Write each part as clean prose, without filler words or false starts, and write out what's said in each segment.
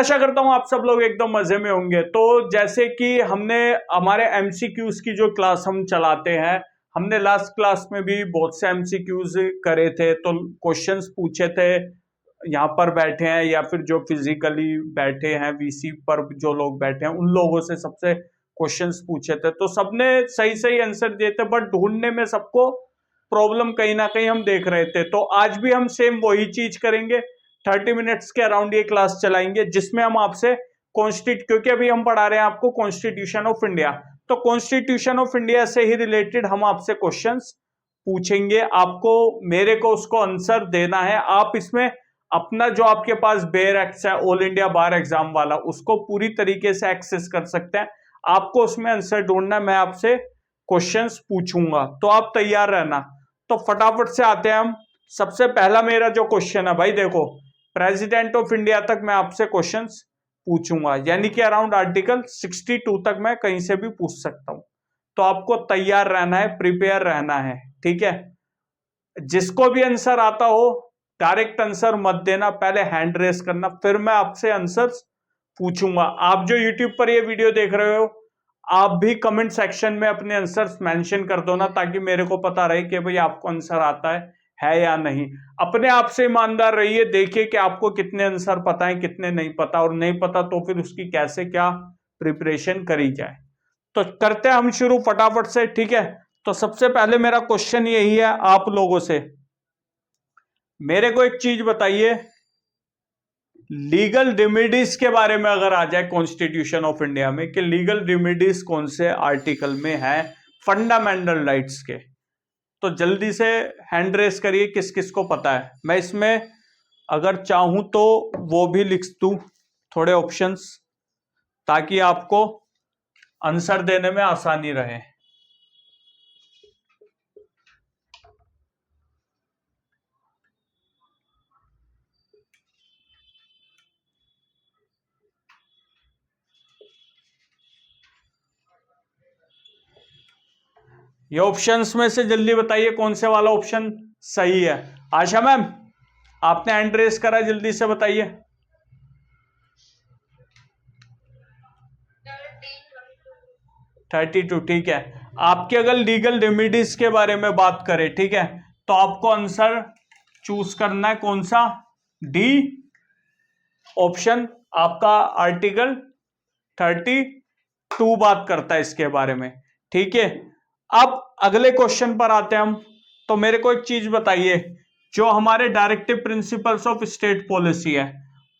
आशा करता हूं आप सब लोग एकदम मजे में होंगे। तो जैसे कि हमने हमारे एमसीक्यूज की जो क्लास हम चलाते हैं, हमने लास्ट क्लास में भी बहुत से एमसीक्यूज करे थे, तो क्वेश्चंस पूछे थे। यहाँ पर बैठे हैं या फिर जो फिजिकली बैठे हैं वीसी पर जो लोग बैठे हैं, उन लोगों से सबसे क्वेश्चंस पूछे थे, तो सबने सही सही आंसर दिए थे, बट ढूंढने में सबको प्रॉब्लम कहीं ना कहीं हम देख रहे थे। तो आज भी हम सेम वही चीज करेंगे। 30 मिनट्स के अराउंड ये क्लास चलाएंगे, जिसमें हम आपसे क्योंकि अभी हम पढ़ा रहे हैं आपको कॉन्स्टिट्यूशन ऑफ इंडिया, तो कॉन्स्टिट्यूशन ऑफ इंडिया से ही रिलेटेड हम आपसे क्वेश्चंस पूछेंगे। आपको मेरे को उसको आंसर देना है। आप इसमें अपना जो आपके पास बेयर एक्स है, ऑल इंडिया बार एग्जाम वाला, उसको पूरी तरीके से एक्सेस कर सकते हैं। आपको उसमें आंसर ढूंढना, मैं आपसे क्वेश्चंस पूछूंगा, तो आप तैयार रहना। तो फटाफट से आते हैं हम। सबसे पहला मेरा जो क्वेश्चन है भाई, देखो, प्रेसिडेंट ऑफ इंडिया तक मैं आपसे क्वेश्चंस पूछूंगा, यानी कि अराउंड आर्टिकल 62 तक मैं कहीं से भी पूछ सकता हूं। तो आपको तैयार रहना है, प्रिपेयर रहना है, ठीक है। जिसको भी आंसर आता हो, डायरेक्ट आंसर मत देना, पहले हैंड रेस करना, फिर मैं आपसे आंसर्स पूछूंगा। आप जो यूट्यूब पर ये वीडियो देख रहे हो, आप भी कमेंट सेक्शन में अपने आंसर्स मेंशन कर दो ना, ताकि मेरे को पता रहे कि भाई आपको आंसर आता है या नहीं। अपने आप से ईमानदार रहिए, देखिए कि आपको कितने आंसर पता है, कितने नहीं पता, और नहीं पता तो फिर उसकी कैसे क्या प्रिपरेशन करी जाए। तो करते हैं हम शुरू फटाफट से, ठीक है। तो सबसे पहले मेरा क्वेश्चन यही है आप लोगों से, मेरे को एक चीज बताइए, लीगल रेमेडीज के बारे में अगर आ जाए कॉन्स्टिट्यूशन ऑफ इंडिया में, कि लीगल रेमेडीज कौन से आर्टिकल में है फंडामेंटल राइट्स के, तो जल्दी से हैंड रेस करिए किस किस को पता है। मैं इसमें अगर चाहूं तो वो भी लिख दूं थोड़े ऑप्शंस, ताकि आपको आंसर देने में आसानी रहे। ये ऑप्शंस में से जल्दी बताइए कौन से वाला ऑप्शन सही है। आशा मैम, आपने हैंड रेस करा, जल्दी से बताइए। 32, ठीक है। आपके अगर लीगल रेमेडीज के बारे में बात करें, ठीक है, तो आपको आंसर चूज करना है कौन सा, डी ऑप्शन। आपका आर्टिकल 32 बात करता है इसके बारे में, ठीक है। अब अगले क्वेश्चन पर आते हैं हम। तो मेरे को एक चीज बताइए, जो हमारे directive principles of state policy है,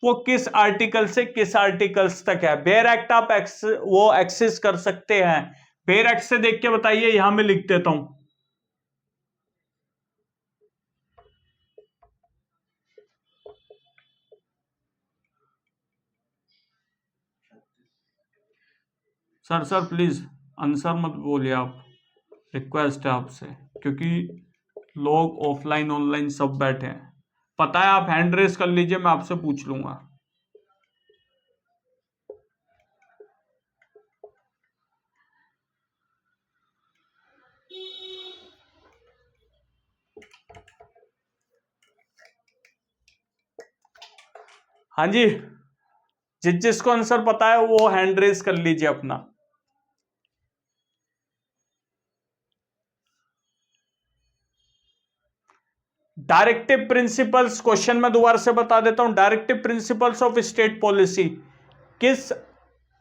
वो किस आर्टिकल से किस आर्टिकल्स तक है। बेयर एक्ट आप वो एक्सेस कर सकते हैं। बेयर एक्ट से देख के बताइए, यहां मैं लिख देता हूं। सर प्लीज आंसर मत बोलिए आप, रिक्वेस्ट है आपसे, क्योंकि लोग ऑफलाइन ऑनलाइन सब बैठे हैं। पता है, आप हैंड रेस कर लीजिए, मैं आपसे पूछ लूंगा। हाँ जी, जिसको आंसर पता है वो हैंड रेस कर लीजिए अपना। डायरेक्टिव प्रिंसिपल्स, क्वेश्चन मैं दोबारा से बता देता हूं। Directive principles of state policy किस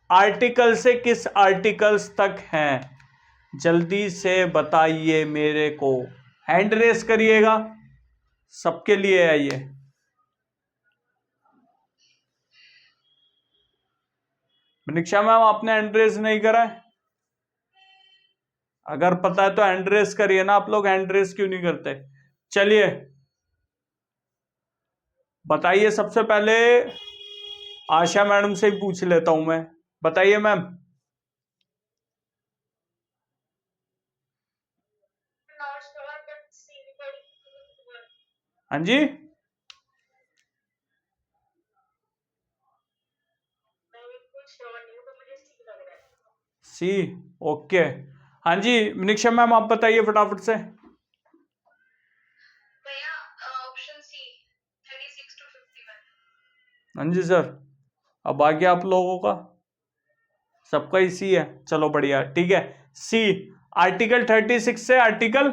आर्टिकल से किस आर्टिकल्स तक हैं, जल्दी से बताइए मेरे को। हैंड रेस करिएगा, सबके लिए है ये। मनीषा मैम, आपने हैंड रेस नहीं करा है? अगर पता है तो हैंड रेस करिए ना। आप लोग हैंड रेस क्यों नहीं करते? चलिए बताइए। सबसे पहले आशा मैडम से ही पूछ लेता हूं मैं। बताइए मैम। हाँ जी, सी, ओके। हाँ जी मनीषा मैम, आप बताइए फटाफट से। हाँ जी सर। अब आ गया आप लोगों का, सबका ही सी है, चलो बढ़िया, ठीक है। सी, आर्टिकल 36 से आर्टिकल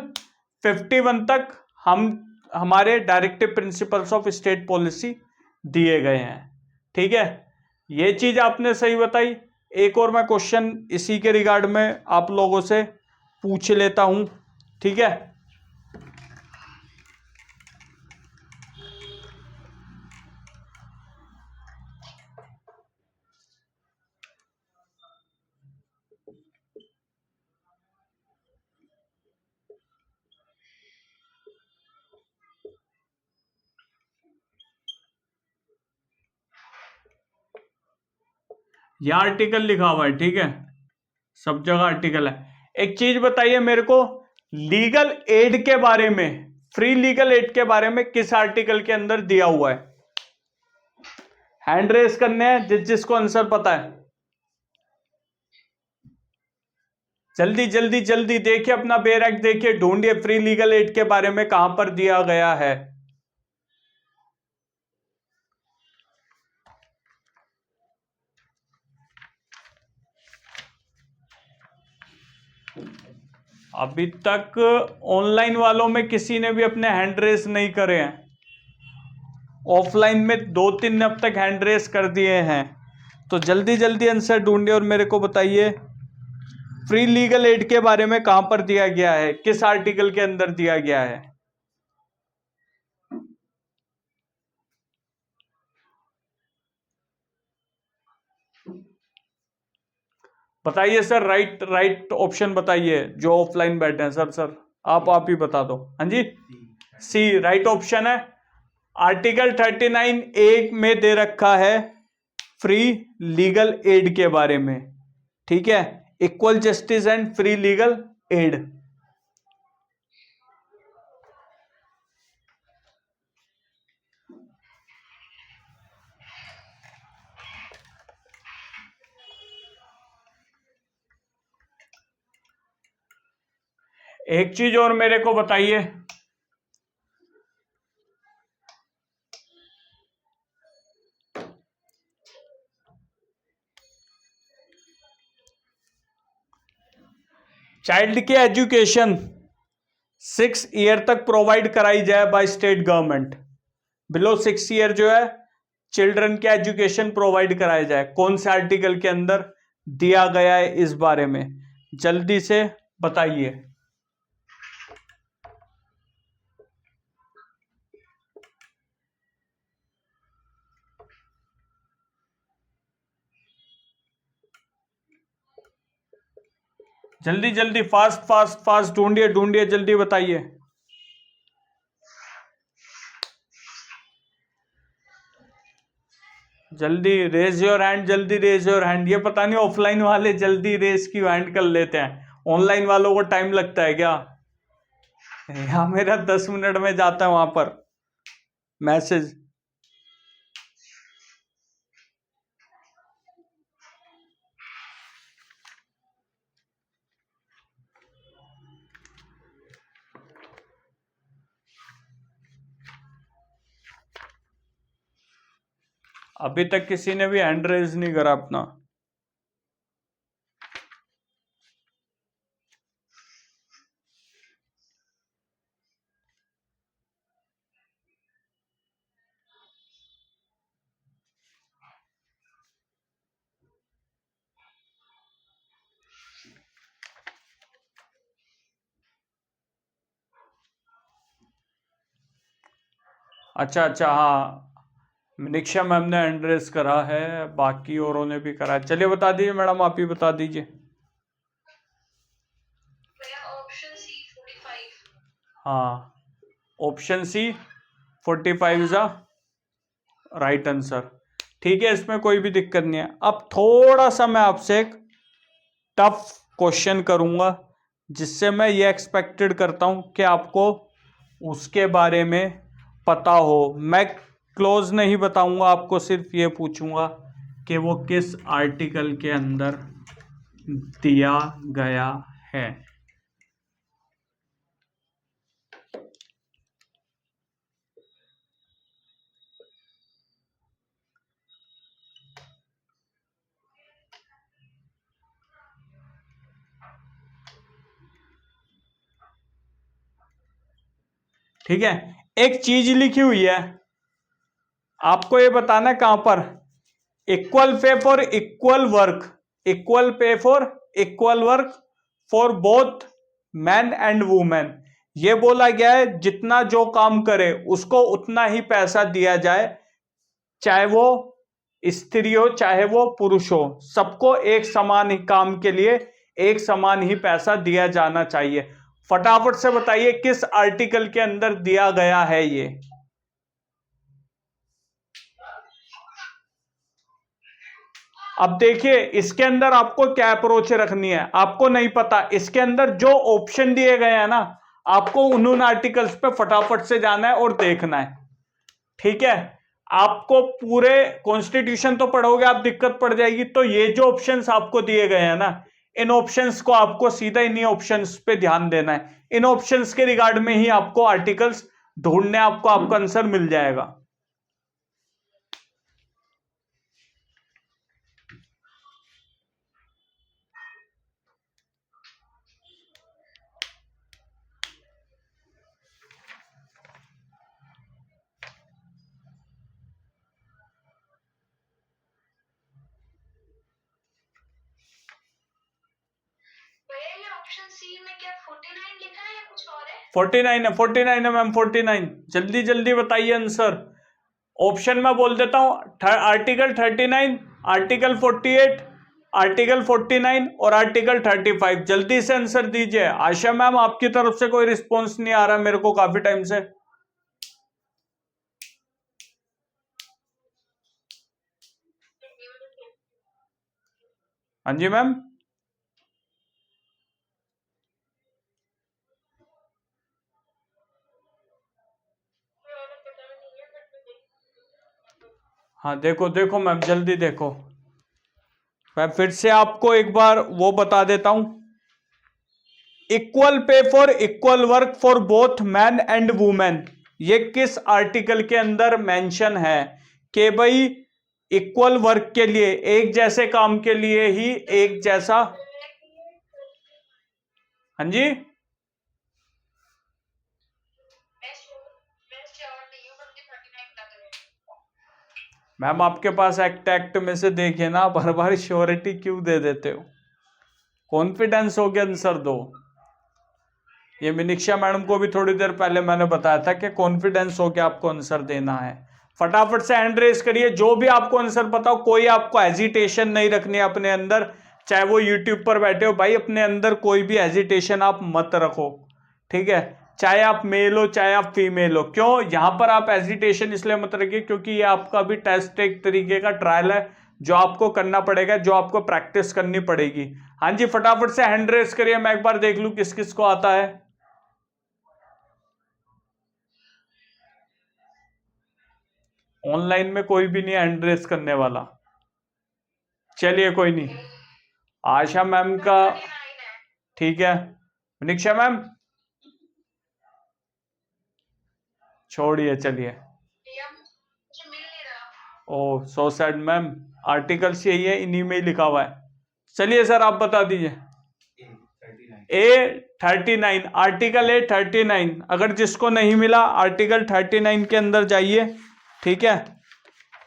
51 तक हम हमारे directive principles of state policy दिए गए हैं, ठीक है। ये चीज आपने सही बताई। एक और मैं क्वेश्चन इसी के रिगार्ड में आप लोगों से पूछ लेता हूं, ठीक है। यह आर्टिकल लिखा हुआ है, ठीक है, सब जगह आर्टिकल है। एक चीज बताइए मेरे को, लीगल एड के बारे में, फ्री लीगल एड के बारे में किस आर्टिकल के अंदर दिया हुआ है? हैंड रेस करने हैं जिसको आंसर पता है, जल्दी जल्दी जल्दी देखिए, अपना बेयर एक्ट देखिए, ढूंढिए फ्री लीगल एड के बारे में कहां पर दिया गया है। अभी तक ऑनलाइन वालों में किसी ने भी अपने हैंड रेस नहीं करे हैं, ऑफलाइन में 2-3 ने अब तक हैंड रेस कर दिए हैं। तो जल्दी जल्दी आंसर ढूंढिए और मेरे को बताइए, फ्री लीगल एड के बारे में कहां पर दिया गया है, किस आर्टिकल के अंदर दिया गया है? बताइए सर, राइट राइट ऑप्शन बताइए, जो ऑफलाइन बैठे हैं। सर आप ही बता दो। हाँ जी, सी राइट ऑप्शन है। आर्टिकल 39 ए में दे रखा है फ्री लीगल एड के बारे में, ठीक है, equal justice and free legal aid. एक चीज और मेरे को बताइए, चाइल्ड की एजुकेशन 6 ईयर तक प्रोवाइड कराई जाए by state government, below 6 year जो है चिल्ड्रन के एजुकेशन प्रोवाइड कराया जाए, कौन से आर्टिकल के अंदर दिया गया है इस बारे में, जल्दी से बताइए। जल्दी जल्दी, फास्ट फास्ट फास्ट, ढूंढिए ढूंढिए, जल्दी बताइए। जल्दी रेज योर हैंड, जल्दी रेज योर हैंड। ये पता नहीं ऑफलाइन वाले जल्दी रेस की हैंड कर लेते हैं, ऑनलाइन वालों को टाइम लगता है क्या? या मेरा 10 मिनट में जाता है वहां पर मैसेज। अभी तक किसी ने भी हैंड रेज नहीं करा अपना। अच्छा अच्छा, हाँ, निक्षा मैम ने हैंड रेज करा है, बाकी औरों ने भी करा है। चलिए बता दीजिए मैडम, आप ही बता दीजिए। हाँ, option C 45 is a right answer, ठीक है, इसमें कोई भी दिक्कत नहीं है। अब थोड़ा सा मैं आपसे एक टफ क्वेश्चन करूंगा, जिससे मैं ये एक्सपेक्टेड करता हूं कि आपको उसके बारे में पता हो। मैं क्लोज नहीं बताऊंगा आपको, सिर्फ ये पूछूंगा कि वो किस आर्टिकल के अंदर दिया गया है। ठीक है, एक चीज लिखी हुई है, आपको ये बताना है कहां पर, equal pay for equal work, equal pay for equal work for both man and women. ये बोला गया है जितना जो काम करे उसको उतना ही पैसा दिया जाए, चाहे वो स्त्री हो चाहे वो पुरुष हो, सबको एक समान ही काम के लिए एक समान ही पैसा दिया जाना चाहिए। फटाफट से बताइए किस आर्टिकल के अंदर दिया गया है ये। अब देखिए इसके अंदर आपको क्या अप्रोच रखनी है, आपको नहीं पता, इसके अंदर जो ऑप्शन दिए गए हैं ना, आपको उन आर्टिकल्स पे फटाफट से जाना है और देखना है। ठीक है, आपको पूरे कॉन्स्टिट्यूशन तो पढ़ोगे आप, दिक्कत पड़ जाएगी, तो ये जो ऑप्शंस आपको दिए गए हैं ना, इन ऑप्शंस को आपको सीधा इन्हीं ऑप्शंस पे ध्यान देना है। इन ऑप्शंस के रिगार्ड में ही आपको आर्टिकल्स ढूंढने, आपको आपका आंसर मिल जाएगा। ऑप्शन सी में क्या 49 लिखा है या कुछ और है? 49 है, 49 है मैम, 49। जल्दी जल्दी बताइए आंसर। ऑप्शन में बोल देता हूं, आर्टिकल 39, आर्टिकल 48, आर्टिकल 49 और आर्टिकल 35। जल्दी से आंसर दीजिए। आशा मैम आपकी तरफ से कोई रिस्पॉन्स नहीं आ रहा मेरे को काफी टाइम से। हाँ जी मैम, हाँ देखो देखो मैम, जल्दी देखो। मैं फिर से आपको एक बार वो बता देता हूं, equal pay for equal work for both man and women, ये किस आर्टिकल के अंदर मेंशन है कि भाई इक्वल वर्क के लिए, एक जैसे काम के लिए ही एक जैसा। हाँ जी मैम, आपके पास एक्ट में से देखिए ना, बार बार श्योरिटी क्यों दे देते हो? कॉन्फिडेंस हो के आंसर दो। ये मिनिक्षा मैडम को भी थोड़ी देर पहले मैंने बताया था कि कॉन्फिडेंस हो के आपको आंसर देना है। फटाफट से हैंड रेस करिए, जो भी आपको आंसर पता हो। कोई आपको हेजिटेशन नहीं रखनी है अपने अंदर, चाहे वो यूट्यूब पर बैठे हो भाई, अपने अंदर कोई भी हेजिटेशन आप मत रखो। ठीक है, चाहे आप मेल हो चाहे आप फीमेल हो। क्यों यहां पर आप हेजिटेशन इसलिए मत रखिए क्योंकि ये आपका भी टेस्ट, एक तरीके का ट्रायल है जो आपको करना पड़ेगा, जो आपको प्रैक्टिस करनी पड़ेगी। हाँ जी, फटाफट से हैंड रेस करिए, मैं एक बार देख लूं किस किस को आता है। ऑनलाइन में कोई भी नहीं हैंड रेस करने वाला। चलिए कोई नहीं, आशा मैम का ठीक है। निक्षा मैम छोड़िए, चलिए। ओ सो सैड मैम, आर्टिकल्स यही है, इन्हीं में ही लिखा हुआ है। चलिए सर आप बता दीजिए। A39, article A39। अगर जिसको नहीं मिला आर्टिकल 39 के अंदर जाइए, ठीक है,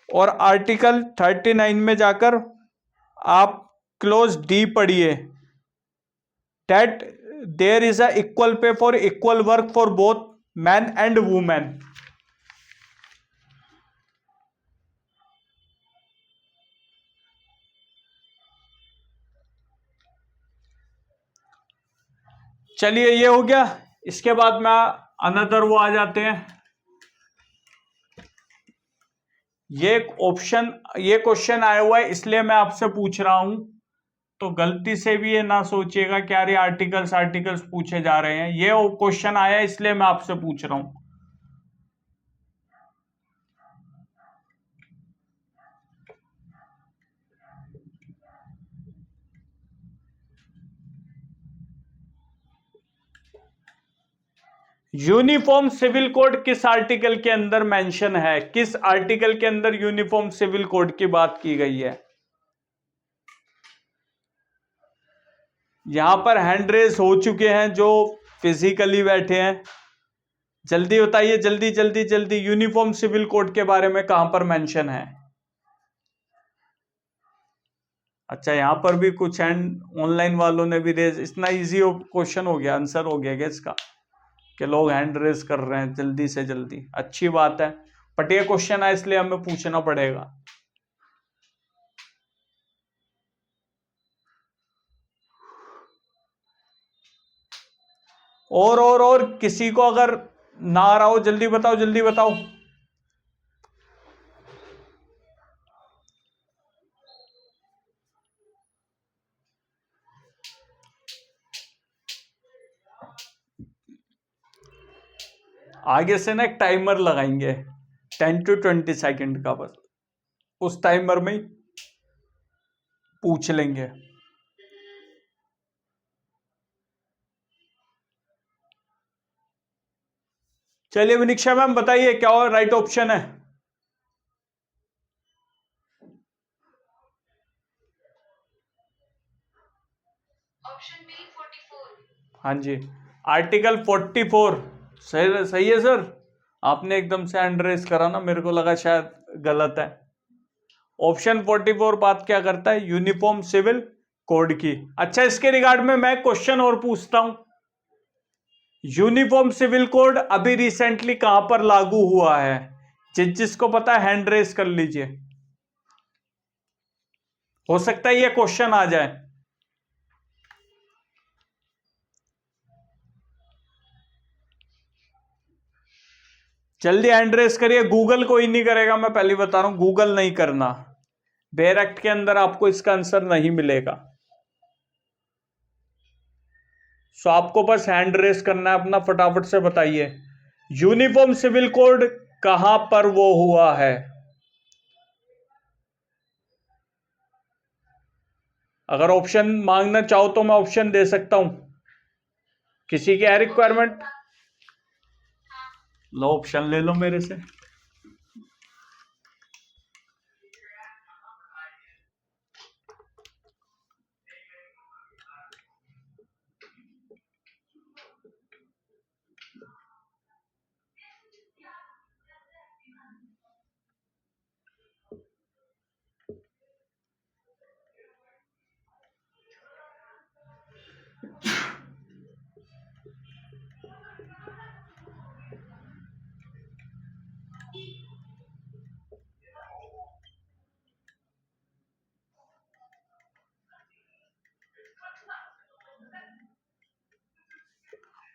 और आर्टिकल 39 में जाकर आप क्लोज डी पढ़िए, that there is a equal pay for equal work for both man and women. चलिए ये हो गया। इसके बाद में अनदर वो आ जाते हैं, ये ऑप्शन, ये क्वेश्चन आया हुआ है इसलिए मैं आपसे पूछ रहा हूं, तो गलती से भी ये ना सोचिएगा कि यार ये आर्टिकल्स आर्टिकल्स पूछे जा रहे हैं। ये क्वेश्चन आया इसलिए मैं आपसे पूछ रहा हूं। यूनिफॉर्म सिविल कोड किस आर्टिकल के अंदर मेंशन है? किस आर्टिकल के अंदर यूनिफॉर्म सिविल कोड की बात की गई है? यहां पर हैंड रेस हो चुके हैं जो फिजिकली बैठे हैं। जल्दी बताइए, जल्दी जल्दी जल्दी। यूनिफॉर्म सिविल कोड के बारे में कहां पर मेंशन है? अच्छा, यहां पर भी कुछ हैंड ऑनलाइन वालों ने भी रेज, इतना इजी क्वेश्चन हो गया, आंसर हो गया क्या इसका, कि लोग हैंड रेज कर रहे हैं जल्दी से जल्दी। अच्छी बात है, बट ये क्वेश्चन है इसलिए हमें पूछना पड़ेगा। और किसी को अगर ना आ रहा हो जल्दी बताओ, जल्दी बताओ। आगे से ना एक टाइमर लगाएंगे 10 to 20 सेकंड का, बस उस टाइमर में ही पूछ लेंगे। चलिए विनिक्षा मैम बताइए क्या और राइट ऑप्शन है? Option B 44। हाँ जी, आर्टिकल 44 सही सही है सर। आपने एकदम से हैंड रेस करा ना, मेरे को लगा शायद गलत है। ऑप्शन 44 बात क्या करता है? यूनिफॉर्म सिविल कोड की। अच्छा, इसके रिगार्ड में मैं क्वेश्चन और पूछता हूं। यूनिफॉर्म सिविल कोड अभी रिसेंटली कहां पर लागू हुआ है? जिसको पता है हैंड रेस कर लीजिए, हो सकता है ये क्वेश्चन आ जाए। जल्दी हैंड रेस करिए। गूगल कोई नहीं करेगा, मैं पहले बता रहा हूं, गूगल नहीं करना। बेयर एक्ट के अंदर आपको इसका आंसर नहीं मिलेगा। सो आपको बस हैंड रेस करना है अपना, फटाफट से बताइए यूनिफॉर्म सिविल कोड कहां पर वो हुआ है। अगर ऑप्शन मांगना चाहो तो मैं ऑप्शन दे सकता हूं। किसी की है रिक्वायरमेंट? लो ऑप्शन ले लो मेरे से।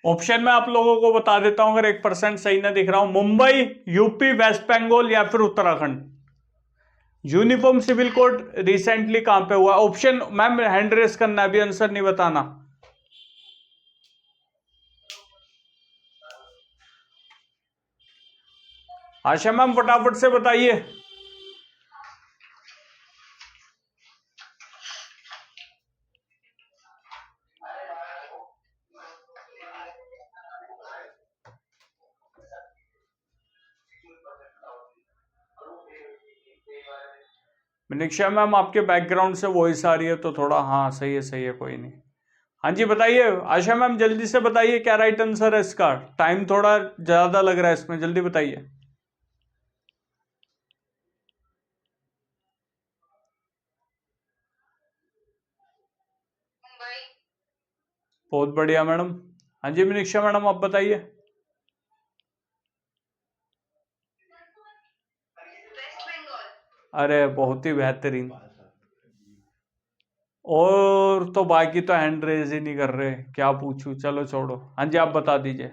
ऑप्शन में आप लोगों को बता देता हूं, अगर 1% सही ना दिख रहा हूं। मुंबई, यूपी, वेस्ट बंगाल या फिर Uttarakhand. Uniform civil code recently कहां पे हुआ? ऑप्शन मैम हैंड रेस करना, अभी आंसर नहीं बताना। आशा मैम फटाफट से बताइए। मनीषा मैम आपके बैकग्राउंड से वॉइस आ रही है तो थोड़ा, हाँ सही है, कोई नहीं। हाँ जी बताइए आशा मैम, जल्दी से बताइए क्या राइट आंसर है इसका। टाइम थोड़ा ज्यादा लग रहा है इसमें, जल्दी बताइए। मुंबई। बहुत बढ़िया मैडम। हाँ जी मनीषा मैडम आप बताइए। वेस्ट बंगाल। अरे बहुत ही बेहतरीन। और तो बाकी तो हैंड रेज ही नहीं कर रहे, क्या पूछूं, चलो छोड़ो। हाँ जी आप बता दीजिए।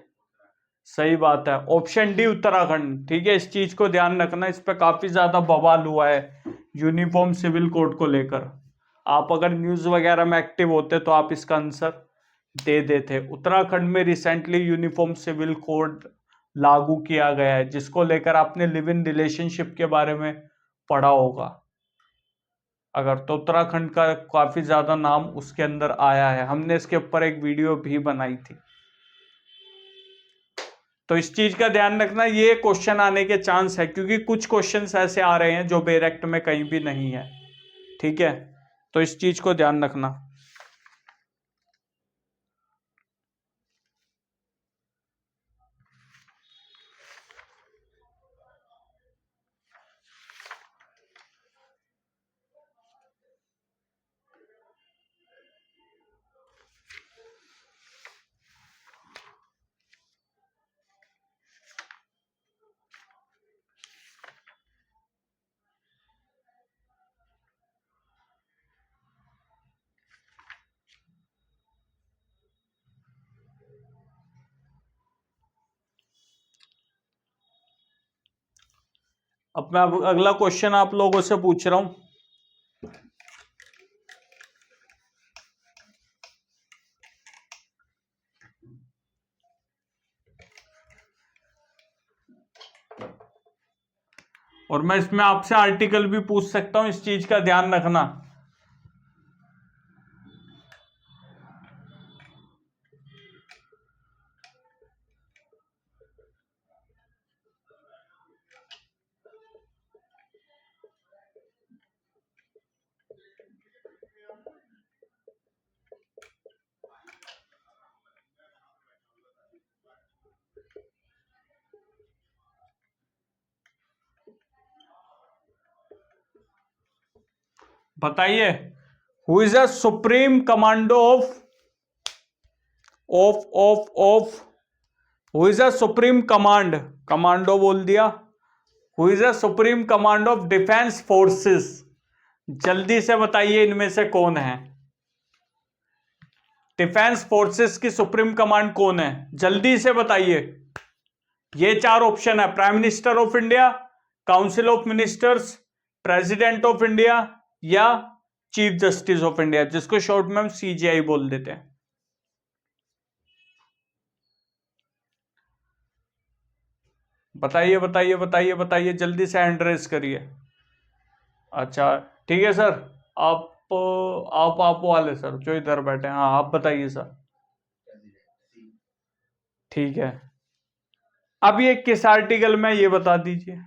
सही बात है, ऑप्शन डी उत्तराखंड। ठीक है, इस चीज को ध्यान रखना, इस पे काफी ज्यादा बवाल हुआ है यूनिफॉर्म सिविल कोड को लेकर। आप अगर न्यूज वगैरह में एक्टिव होते तो आप इसका आंसर दे देते। उत्तराखंड में रिसेंटली यूनिफॉर्म सिविल कोड लागू किया गया है, जिसको लेकर आपने लिव इन रिलेशनशिप के बारे में पढ़ा होगा अगर, तो उत्तराखंड का काफी ज्यादा नाम उसके अंदर आया है। हमने इसके ऊपर एक वीडियो भी बनाई थी। तो इस चीज का ध्यान रखना, ये क्वेश्चन आने के चांस है, क्योंकि कुछ क्वेश्चंस ऐसे आ रहे हैं जो बेयर एक्ट में कहीं भी नहीं है। ठीक है, तो इस चीज को ध्यान रखना। अब मैं अगला क्वेश्चन आप लोगों से पूछ रहा हूं। और मैं इसमें आपसे आर्टिकल भी पूछ सकता हूं, इस चीज का ध्यान रखना। बताइए, who is a supreme commando of who is a supreme commando बोल दिया। Who is a supreme commando of defence forces. जल्दी से बताइए इनमें से कौन है। डिफेंस फोर्सेस की सुप्रीम कमांड कौन है, जल्दी से बताइए। ये 4 ऑप्शन है, prime minister of India, council of ministers, president of India या चीफ जस्टिस ऑफ इंडिया, जिसको शॉर्ट में हम सीजीआई बोल देते हैं। बताइए बताइए बताइए बताइए, जल्दी से हैंड रेस करिए। अच्छा ठीक है सर, आप वाले सर जो इधर बैठे हैं, हाँ आप बताइए सर। ठीक है, अब ये किस आर्टिकल में, ये बता दीजिए।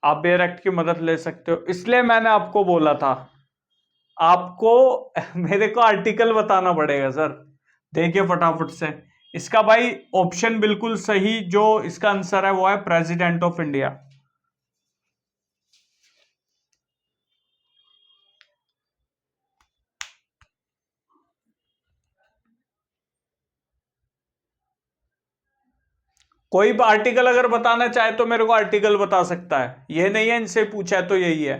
आप बेयर एक्ट की मदद ले सकते हो, इसलिए मैंने आपको बोला था आपको मेरे को आर्टिकल बताना पड़ेगा सर। देखिए फटाफट से इसका भाई ऑप्शन बिल्कुल सही, जो इसका आंसर है वो है प्रेसिडेंट ऑफ इंडिया। कोई भी आर्टिकल अगर बताना चाहे तो मेरे को आर्टिकल बता सकता है, यह नहीं है इनसे पूछा है तो यही है।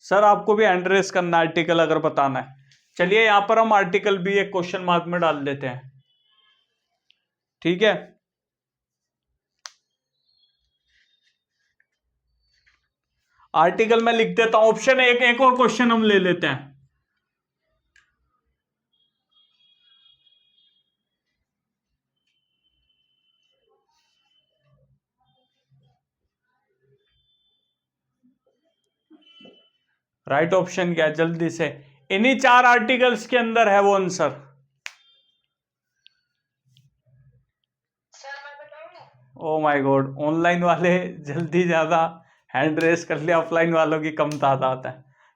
सर आपको भी हैंड रेस करना आर्टिकल अगर बताना है। चलिए यहां पर हम आर्टिकल भी एक क्वेश्चन मार्क में डाल देते हैं, ठीक है। आर्टिकल में लिख देता हूं, ऑप्शन एक और क्वेश्चन हम ले लेते हैं। राइट ऑप्शन क्या है, जल्दी से, इन्हीं 4 आर्टिकल्स के अंदर है वो आंसर। सर मैं बताऊं? ओ माय गॉड, ऑनलाइन वाले जल्दी ज्यादा हैंड रेस कर लिया, ऑफलाइन वालों की कम तादाद है।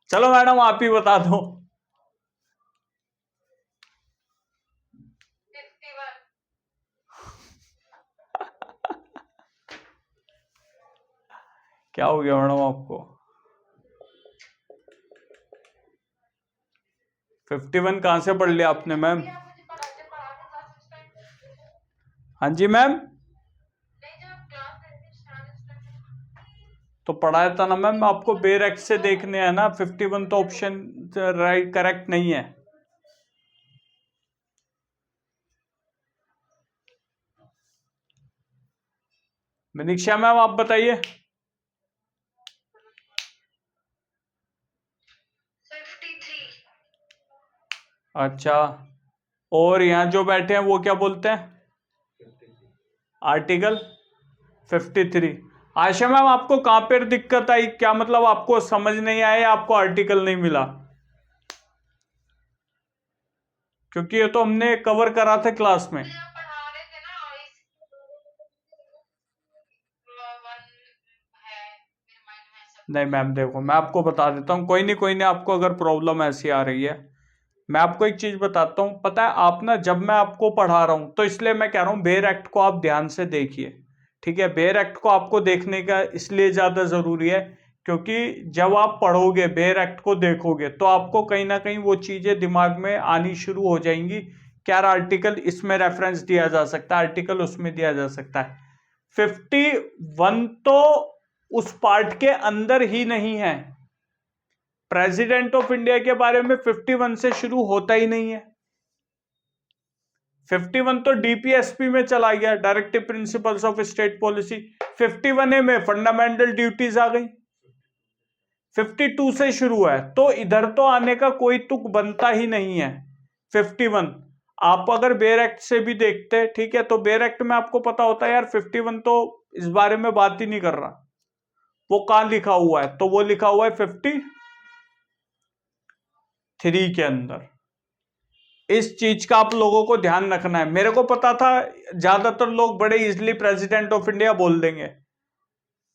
चलो मैडम आप ही बता दो। 51। क्या हो गया मैडम आपको? 51 कहां से पढ़ लिया आपने मैम? आप मुझे पढ़ाते पढ़ाते क्लास टाइम। हाँ जी मैम, नहीं, जब आप क्लास लेते उस टाइम। तो पढ़ाया था ना मैम आपको, बेयर एक्ट से देखने हैं ना। 51 तो ऑप्शन राइट करेक्ट नहीं है। मनीषा मैम आप बताइए। 53। अच्छा, और यहाँ जो बैठे हैं वो क्या बोलते हैं? आर्टिकल 53। आशा मैम आपको कहां पर दिक्कत आई, क्या मतलब आपको समझ नहीं आया या आपको आर्टिकल नहीं मिला? क्योंकि ये तो हमने कवर करा था क्लास में। आप पढ़ा रहे थे ना, और वन है मेरे माइंड में सब। नहीं मैम देखो, मैं आपको बता देता हूँ, कोई नहीं आपको अगर प्रॉब्लम ऐसी आ रही है, मैं आपको एक चीज बताता हूँ। पता है आप ना, जब मैं आपको पढ़ा रहा हूँ तो इसलिए मैं कह रहा हूँ बेयर एक्ट को आप ध्यान से देखिए, ठीक है। बेयर एक्ट को आपको देखने का इसलिए ज्यादा जरूरी है क्योंकि जब आप पढ़ोगे, बेयर एक्ट को देखोगे, तो आपको कहीं ना कहीं वो चीजें दिमाग में आनी शुरू हो जाएंगी। क्या आर्टिकल इसमें रेफरेंस दिया जा सकता है, आर्टिकल उसमें दिया जा सकता है। 51 तो उस पार्ट के अंदर ही नहीं है। प्रेसिडेंट ऑफ इंडिया के बारे में 51 से शुरू होता ही नहीं है। 51 तो डीपीएसपी में चला गया, directive principles of state policy. 51A में फंडामेंटल ड्यूटीज आ गई। 52 से शुरू है, तो इधर तो आने का कोई तुक बनता ही नहीं है। 51 आप अगर बेयर एक्ट से भी देखते, ठीक है, तो बेयर एक्ट में आपको पता होता है यार 51 तो इस बारे में बात ही नहीं कर रहा। वो कहां लिखा हुआ है? तो वो लिखा हुआ है 53 के अंदर। इस चीज का आप लोगों को ध्यान रखना है। मेरे को पता था ज्यादातर लोग बड़े इजिली प्रेसिडेंट ऑफ इंडिया बोल देंगे,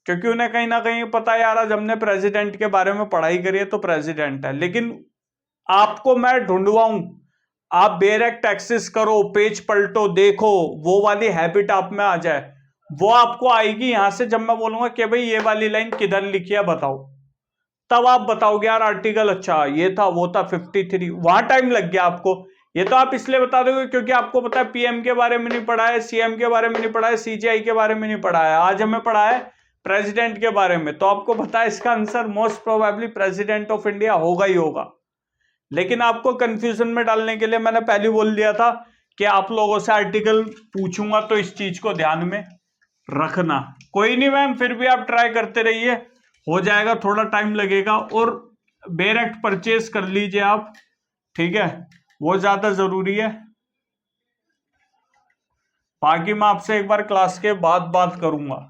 क्योंकि उन्हें कहीं ना कहीं पता है यार आज हमने प्रेसिडेंट के बारे में पढ़ाई करी है तो प्रेसिडेंट है। लेकिन आपको मैं ढूंढवाऊं, आप बेयर एक्ट एक्सेस करो, पेज पलटो, देखो, वो वाली हैबिट आप में आ जाए, वो आपको आएगी यहां से जब मैं बोलूंगा कि भाई ये वाली लाइन किधर लिखी है बताओ, तब आप बताओगे यार आर्टिकल अच्छा ये था वो था 53। वहां टाइम लग गया आपको। ये तो आप इसलिए बता दोगे क्योंकि आपको पता है पीएम के बारे में नहीं पढ़ा है, सीएम के बारे में नहीं पढ़ा है, सीजीआई के बारे में नहीं पढ़ा है, आज हमें पढ़ा है प्रेसिडेंट के बारे में, तो आपको पता है इसका answer most probably president of India होगा ही होगा। लेकिन आपको कंफ्यूजन में डालने के लिए मैंने पहले बोल दिया था कि आप लोगों से आर्टिकल पूछूंगा, तो इस चीज को ध्यान में रखना। कोई नहीं मैम, फिर भी आप ट्राई करते रहिए, हो जाएगा, थोड़ा टाइम लगेगा। और बेयर एक्ट परचेज कर लीजिए आप, ठीक है, वो ज्यादा जरूरी है। बाकी मैं आपसे एक बार क्लास के बाद बात करूंगा।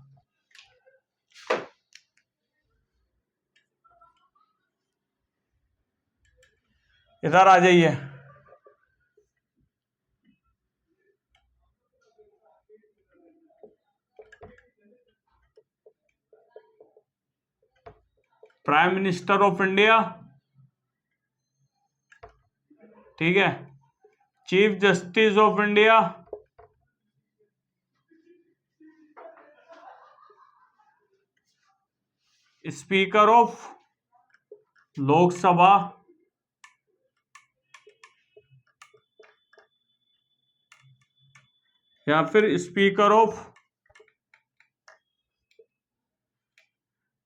इधर आ जाइए। प्राइम मिनिस्टर ऑफ इंडिया, ठीक है, chief justice of India, speaker of Lok Sabha, या फिर स्पीकर ऑफ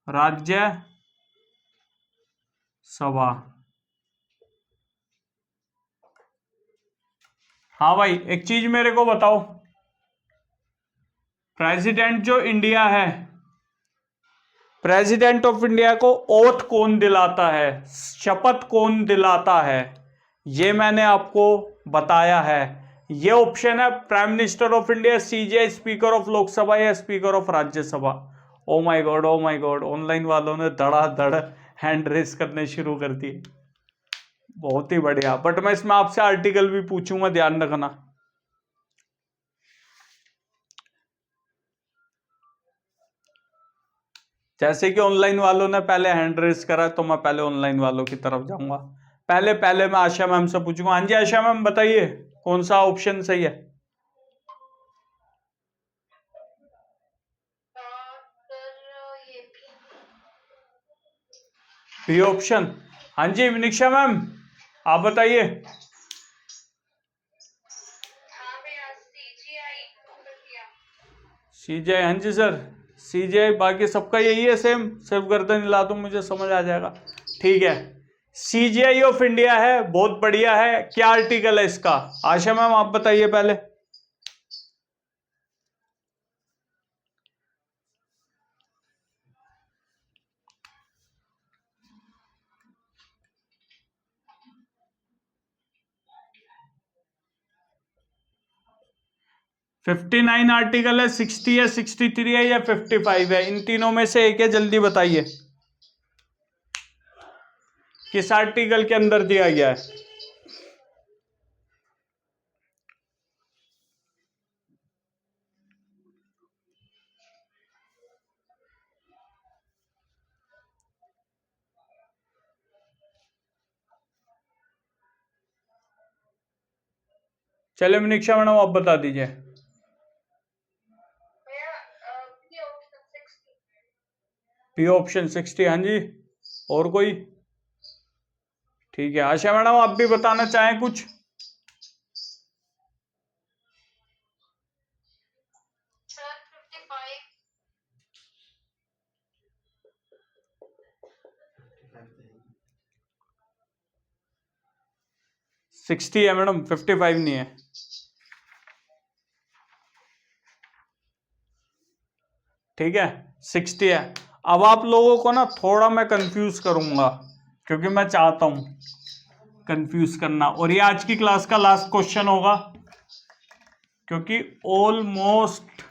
राज्य सभा। हाँ भाई, एक चीज मेरे को बताओ, प्रेसिडेंट जो इंडिया है, प्रेसिडेंट ऑफ इंडिया को ओथ कौन दिलाता है, शपथ कौन दिलाता है? ये मैंने आपको बताया है। ये ऑप्शन है prime minister of India, CJ, speaker of Lok Sabha या speaker of Rajya Sabha. Oh my God, oh my God, online वालों ने धड़ाधड़ हैंड रेस करने शुरू कर दिए। बहुत ही बढ़िया, बट मैं इसमें आपसे आर्टिकल भी पूछूंगा, ध्यान रखना। जैसे कि ऑनलाइन वालों ने पहले हैंड रेस करा, तो मैं पहले ऑनलाइन वालों की तरफ जाऊंगा। पहले पहले मैं आशा मैम से पूछूंगा। हाँ जी आशा मैम बताइए, कौन सा ऑप्शन सही है? सर ये भी। B option. हाँ जी विनिक्षा मैम, आप बताइए। हाँ भैया, सीजीआई कर दिया। सीजीआई, हाँ जी सर, सीजीआई। बाकी सबका यही है सेम, सिर्फ गर्दन हिला दो मुझे समझ आ जाएगा। ठीक है, सीजीआई ऑफ इंडिया है, बहुत बढ़िया है। क्या आर्टिकल है इसका? आशा मैम आप बताइए पहले। फिफ्टी 59 आर्टिकल है, 60 है, 63 है या 55 है? इन तीनों में से एक है, जल्दी बताइए किस आर्टिकल के अंदर दिया गया है। चले मनीषा मैडम आप बता दीजिए। भैया बी ऑप्शन 60। पी ऑप्शन 60, हाँ जी। और कोई? ठीक है, आशा मैडम आप भी बताना चाहें कुछ? सर 55। 60 है मैडम, 55 नहीं है। ठीक है, 60 है। अब आप लोगों को ना थोड़ा मैं कंफ्यूज करूंगा, क्योंकि मैं चाहता हूं कंफ्यूज करना, और ये आज की क्लास का लास्ट क्वेश्चन होगा, क्योंकि ऑलमोस्ट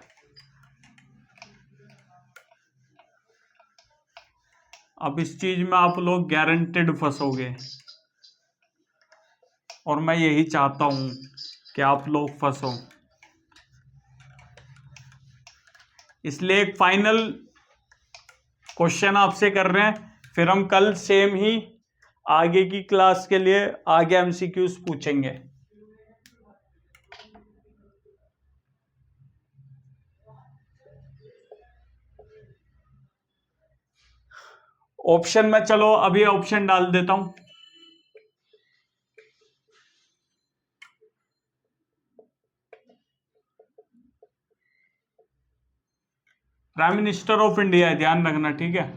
अब इस चीज में आप लोग गारंटेड फंसोगे, और मैं यही चाहता हूं कि आप लोग फंसो। इसलिए एक फाइनल क्वेश्चन आपसे कर रहे हैं, फिर हम कल सेम ही आगे की क्लास के लिए आगे एमसीक्यूज पूछेंगे। ऑप्शन में चलो अभी ऑप्शन डाल देता हूं। प्राइम मिनिस्टर ऑफ इंडिया है, ध्यान रखना, ठीक है।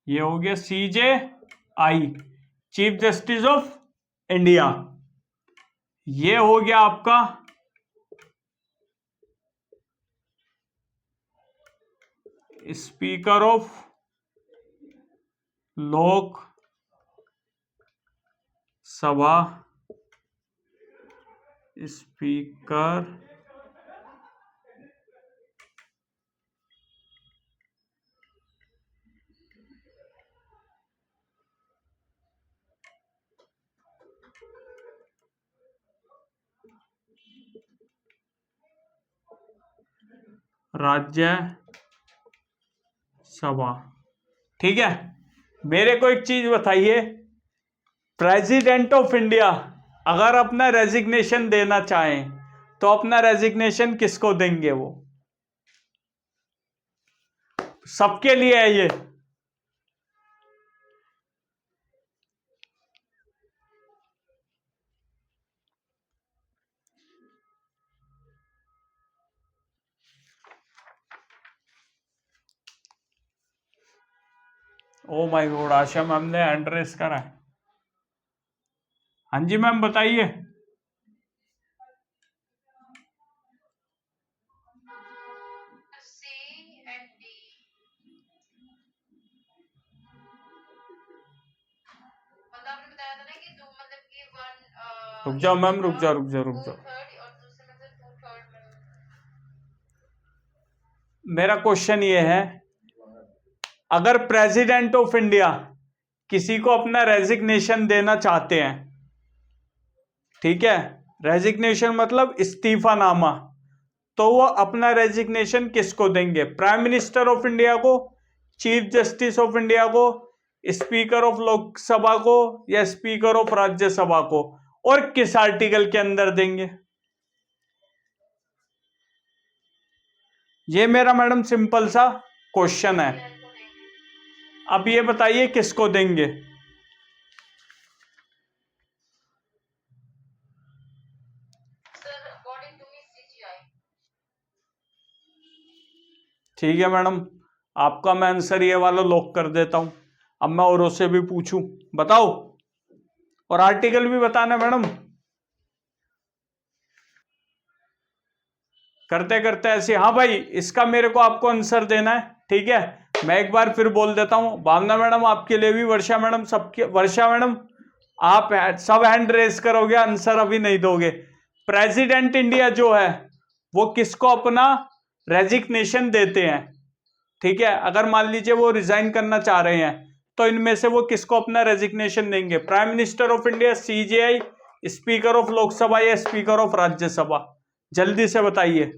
ये हो गया CJI, chief justice of India. ये हो गया आपका स्पीकर ऑफ लोक सभा, स्पीकर राज्य सभा, ठीक है। मेरे को एक चीज बताइए, प्रेसिडेंट ऑफ इंडिया अगर अपना रेजिग्नेशन देना चाहें तो अपना रेजिग्नेशन किसको देंगे? वो सबके लिए है ये। ओ माय गॉड, आशा मैम ने हैंड रेस करा है। हाँ जी मैम बताइए। सी एंड डी। मतलब आपने बताया था ना कि दो, मतलब कि रुक जाओ मैम, रुक जाओ रुक जाओ रुक जाओ। थर्ड और दूसरे मतलब 2/3 में। मेरा क्वेश्चन ये है, अगर प्रेसिडेंट ऑफ इंडिया किसी को अपना रेजिग्नेशन देना चाहते हैं, ठीक है, रेजिग्नेशन मतलब इस्तीफा नामा, तो वो अपना रेजिग्नेशन किसको देंगे? प्राइम मिनिस्टर ऑफ इंडिया को, चीफ जस्टिस ऑफ इंडिया को, स्पीकर ऑफ लोकसभा को, या स्पीकर ऑफ राज्यसभा को? और किस आर्टिकल के अंदर देंगे? ये मेरा मैडम सिंपल सा क्वेश्चन है। अब ये बताइए किसको देंगे? Sir according to me CGI। ठीक है मैडम, आपका मैं आंसर ये वाला लॉक कर देता हूं। अब मैं औरों से भी पूछूं, बताओ, और आर्टिकल भी बताना मैडम। करते करते ऐसे, हाँ भाई इसका मेरे को आपको आंसर देना है, ठीक है। मैं एक बार फिर बोल देता हूं, भावना मैडम आपके लिए भी, वर्षा मैडम सबके, वर्षा मैडम आप सब हैंड रेस करोगे, आंसर अभी नहीं दोगे। प्रेसिडेंट इंडिया जो है वो किसको अपना रेजिग्नेशन देते हैं, ठीक है। अगर मान लीजिए वो रिजाइन करना चाह रहे हैं, तो इनमें से वो किसको अपना रेजिग्नेशन देंगे? Prime minister of India, CJI, speaker of Lok Sabha, या स्पीकर ऑफ राज्यसभा? जल्दी से बताइए,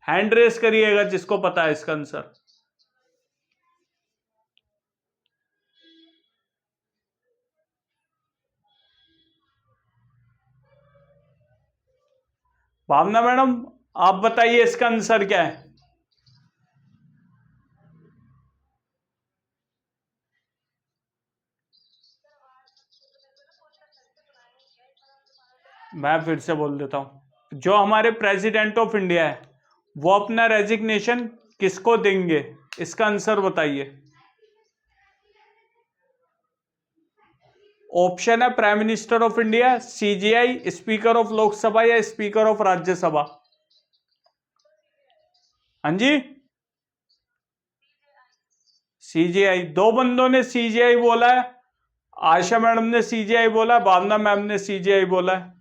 हैंड रेस करिएगा जिसको पता है इसका आंसर। भावना मैडम आप बताइए इसका आंसर क्या है? मैं फिर से बोल देता हूं, जो हमारे प्रेसिडेंट ऑफ इंडिया है वो अपना रेजिग्नेशन किसको देंगे? इसका आंसर बताइए। ऑप्शन है prime minister of India, CGI, speaker of Lok Sabha या स्पीकर ऑफ राज्यसभा। हाँ जी, सीजीआई। दो बंदों ने सीजीआई बोला है, आशा मैडम ने सीजीआई बोला है, भावना मैम ने सीजीआई बोला है।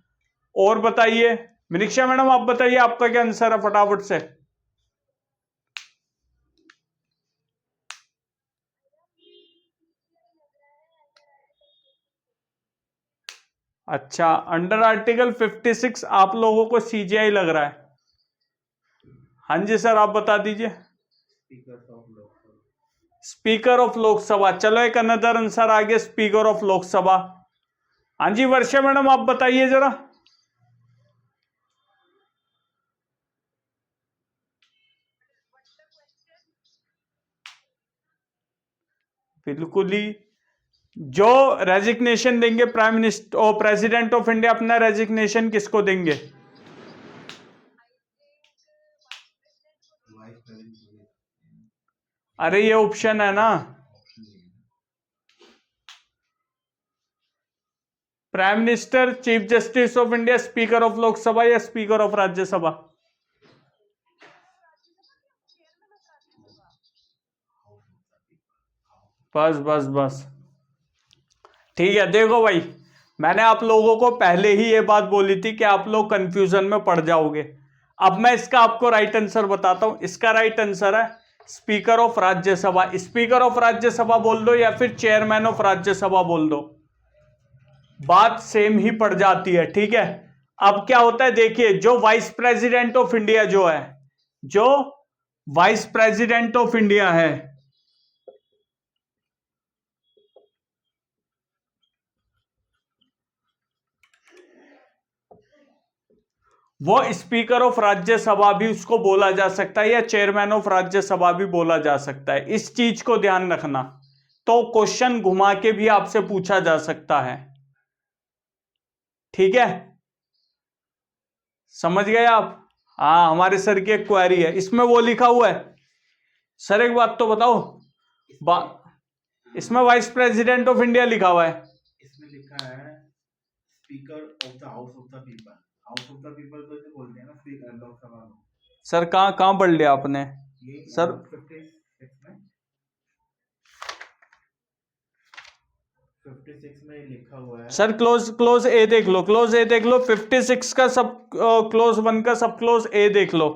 और बताइए मनीषा मैडम, आप बताइए आपका क्या आंसर है फटाफट से। अच्छा, अंडर आर्टिकल 56 आप लोगों को सीजीआई लग रहा है। हाँ जी सर, आप बता दीजिए। Speaker of Lok Sabha. चलो एक अनदर आंसर आ गया, स्पीकर ऑफ लोकसभा। हाँ जी वर्षा मैडम, आप बताइए जरा। बिल्कुल ही, जो रेजिग्नेशन देंगे प्राइम मिनिस्टर और प्रेसिडेंट ऑफ इंडिया, अपना रेजिग्नेशन किसको देंगे? अरे ये ऑप्शन है ना, prime minister, chief justice of India, speaker of Lok Sabha या स्पीकर ऑफ राज्यसभा। बस बस बस, ठीक है। देखो भाई, मैंने आप लोगों को पहले ही ये बात बोली थी कि आप लोग कंफ्यूजन में पड़ जाओगे। अब मैं इसका आपको राइट आंसर बताता हूं। इसका राइट आंसर है speaker of Rajya Sabha. Speaker of Rajya Sabha बोल दो या फिर चेयरमैन ऑफ राज्यसभा बोल दो, बात सेम ही पड़ जाती है, ठीक है। अब क्या होता है देखिए, जो वाइस प्रेसिडेंट ऑफ इंडिया जो है, जो वाइस प्रेसिडेंट ऑफ इंडिया है, वो स्पीकर ऑफ राज्यसभा भी उसको बोला जा सकता है या चेयरमैन ऑफ राज्यसभा भी बोला जा सकता है। इस चीज को ध्यान रखना। तो क्वेश्चन घुमा के भी आपसे पूछा जा सकता है, ठीक है, समझ गए आप। हाँ, हमारे सर की एक क्वेरी है, इसमें वो लिखा हुआ है। सर एक बात तो बताओ, इसमें वाइस प्रेसिडेंट ऑफ इंडिया लिखा हुआ है, इसमें लिखा है speaker of the house of the people. House of the people तो इसे बोलते हैं ना, स्पीकर लोकसभा में। सर कहां पढ़ लिया आपने सर? 56 में लिखा हुआ है सर। क्लोज ए देख लो, क्लोज ए देख लो, 56 का सब क्लोज 1 का सब क्लोज ए देख लो।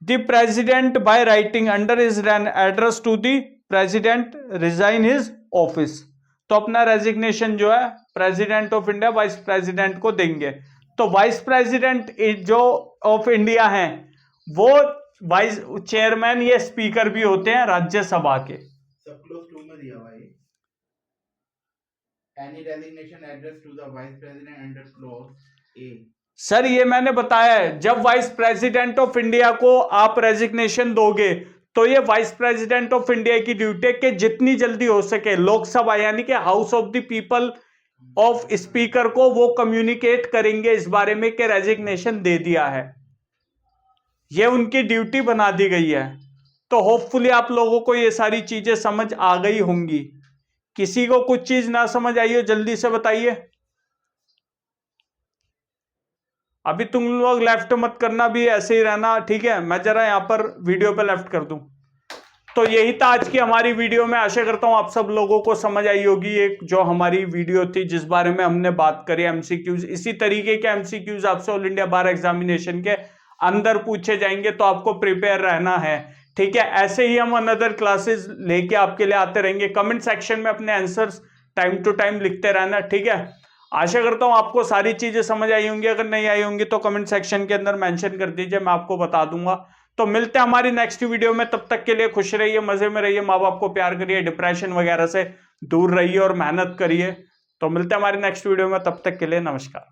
The president by writing under is address to the president resign his office. तो अपना रेजिग्नेशन जो है president of India vice president को देंगे। तो वाइस प्रेसिडेंट जो ऑफ इंडिया है वो वाइस चेयरमैन या स्पीकर भी होते हैं राज्यसभा के। सब क्लोज 2 में दिया हुआ है। Any resignation address to the vice president under clause A. Sir ये मैंने बताया है, जब वाइस प्रेसिडेंट ऑफ इंडिया को आप रेजिग्नेशन दोगे तो ये वाइस प्रेसिडेंट ऑफ इंडिया की ड्यूटी है कि जितनी जल्दी हो सके लोकसभा यानी कि house of the people of speaker को वो कम्युनिकेट करेंगे इस बारे में कि रेजिग्नेशन दे दिया है। ये उनकी ड्यूटी बना दी गई है। तो होपफुली आप लोगों को ये सारी चीजें समझ आ गई होंगी। किसी को कुछ चीज ना समझ आई हो जल्दी से बताइए। अभी तुम लोग लेफ्ट मत करना, भी ऐसे ही रहना, ठीक है। मैं जरा यहां पर वीडियो पे लेफ्ट कर दूं। तो यही था आज की हमारी वीडियो में। आशा करता हूं आप सब लोगों को समझ आई होगी। एक जो हमारी वीडियो थी जिस बारे में हमने बात करी एमसीक्यूज, इसी तरीके के एमसीक्यूज आपसे ऑल इंडिया बार एग्जामिनेशन के अंदर पूछे जाएंगे, तो आपको प्रिपेयर रहना है, ठीक है। ऐसे ही हम अनदर क्लासेस लेके आपके लिए आते रहेंगे। कमेंट सेक्शन में अपने आंसर्स टाइम टू टाइम लिखते रहना, ठीक है। आशा करता हूं आपको सारी चीजें समझ आई होंगी। अगर नहीं आई होंगी तो कमेंट सेक्शन के अंदर मेंशन कर दीजिए, मैं आपको बता दूंगा। तो मिलते हैं हमारी नेक्स्ट वीडियो में। तब तक के लिए खुश रहिए, मजे में रहिए, माँ बाप को प्यार करिए, डिप्रेशन वगैरह से दूर रहिए और मेहनत करिए। तो मिलते हैं हमारी नेक्स्ट वीडियो में, तब तक के लिए नमस्कार।